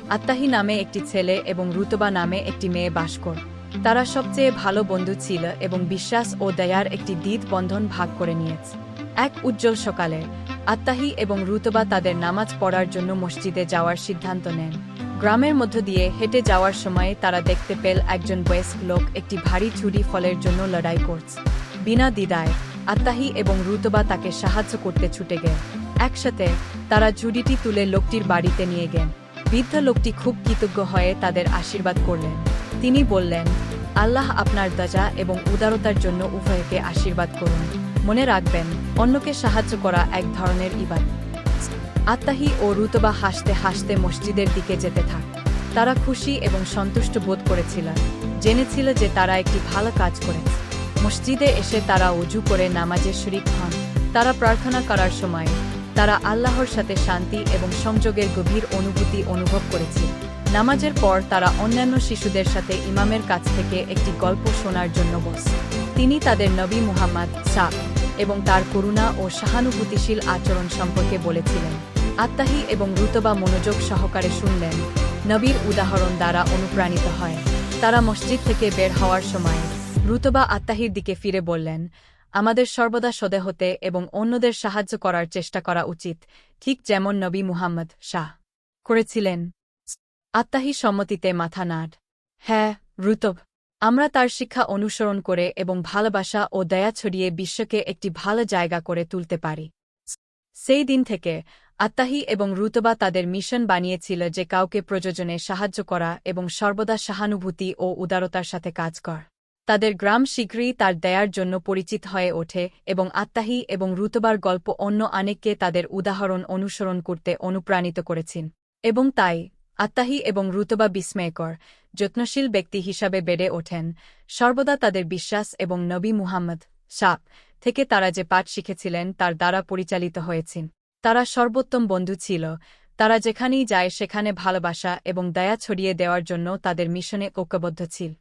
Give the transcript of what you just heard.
আত্তাহি নামে একটি ছেলে এবং রুতবা নামে একটি মেয়ে বাস করত। তারা সবচেয়ে ভালো বন্ধু ছিল এবং বিশ্বাস ও দয়ার একটি দৃঢ় বন্ধন ভাগ করে নিয়েছে। এক উজ্জ্বল সকালে আত্তাহি এবং রুতবা তাদের নামাজ পড়ার জন্য মসজিদে যাওয়ার সিদ্ধান্ত নেন। গ্রামের মধ্য দিয়ে হেঁটে যাওয়ার সময় তারা দেখতে পেল একজন বয়স্ক লোক একটি ভারী ছুরি ফলের জন্য লড়াই করছে। বিনা দ্বিধায় আত্তাহি এবং রুতবা তাকে সাহায্য করতে ছুটে গেল। একসাথে তারা ঝুড়িটি তুলে লোকটির বাড়িতে নিয়ে গেল। বৃদ্ধ লোকটি খুব কৃতজ্ঞ হয়ে তাদের আশীর্বাদ করলেন। তিনি বললেন, আল্লাহ আপনার দয়া এবং উদারতার জন্য উভয়কে আশীর্বাদ করুন। মনে রাখবেন, অন্যকে সাহায্য করা এক ধরনের ইবাদত। আত্তাহি ও রুতবা হাসতে হাসতে মসজিদের দিকে যেতে থাক। তারা খুশি এবং সন্তুষ্ট বোধ করেছিল, জেনেছিল যে তারা একটি ভালো কাজ করেছে। মসজিদে এসে তারা ওযু করে নামাজে শরীক হন। তারা প্রার্থনা করার সময় তারা আল্লাহর সাথে শান্তি এবং সংযোগের গভীর অনুভূতি অনুভব করেছিল। নামাজের পর তারা অন্যান্য শিশুদের সাথে ইমামের কাছ থেকে একটি গল্প শোনার জন্য বসে। তিনি তাদের নবী মুহাম্মদ এবং তার করুণা ও সহানুভূতিশীল আচরণ সম্পর্কে বলেছিলেন। আত্তাহি এবং রুতবা মনোযোগ সহকারে শুনলেন। নবীর উদাহরণ দ্বারা অনুপ্রাণিত হয়। তারা মসজিদ থেকে বের হওয়ার সময় রুতবা আত্তাহির দিকে ফিরে বললেন, আমাদের সর্বদা সদয় হতে এবং অন্যদের সাহায্য করার চেষ্টা করা উচিত, ঠিক যেমন নবী মুহাম্মদ করেছিলেন। আত্তাহি সম্মতিতে মাথা নাড়। হ্যাঁ, রুতব, আমরা তার শিক্ষা অনুসরণ করে এবং ভালোবাসা ও দয়া ছড়িয়ে বিশ্বকে একটি ভালো জায়গা করে তুলতে পারি। সেই দিন থেকে আত্তাহি এবং রুতবা তাদের মিশন বানিয়েছিল যে কাউকে প্রয়োজনে সাহায্য করা এবং সর্বদা সহানুভূতি ও উদারতার সাথে কাজ কর। তাদের গ্রাম শীঘ্রই তার দয়ার জন্য পরিচিত হয়ে ওঠে এবং আত্তাহি এবং রুতবার গল্প অন্য অনেককে তাদের উদাহরণ অনুসরণ করতে অনুপ্রাণিত করেছেন। এবং তাই আত্তাহি এবং রুতবা বিস্ময়কর, যত্নশীল ব্যক্তি হিসাবে বেড়ে ওঠেন। সর্বদা তাদের বিশ্বাস এবং নবী মুহাম্মদ থেকে তারা যে পাঠ শিখেছিলেন তার দ্বারা পরিচালিত হয়েছেন। তারা সর্বোত্তম বন্ধু ছিল। তারা যেখানেই যায় সেখানে ভালোবাসা এবং দয়া ছড়িয়ে দেওয়ার জন্য তাদের মিশনে ঐক্যবদ্ধ ছিল।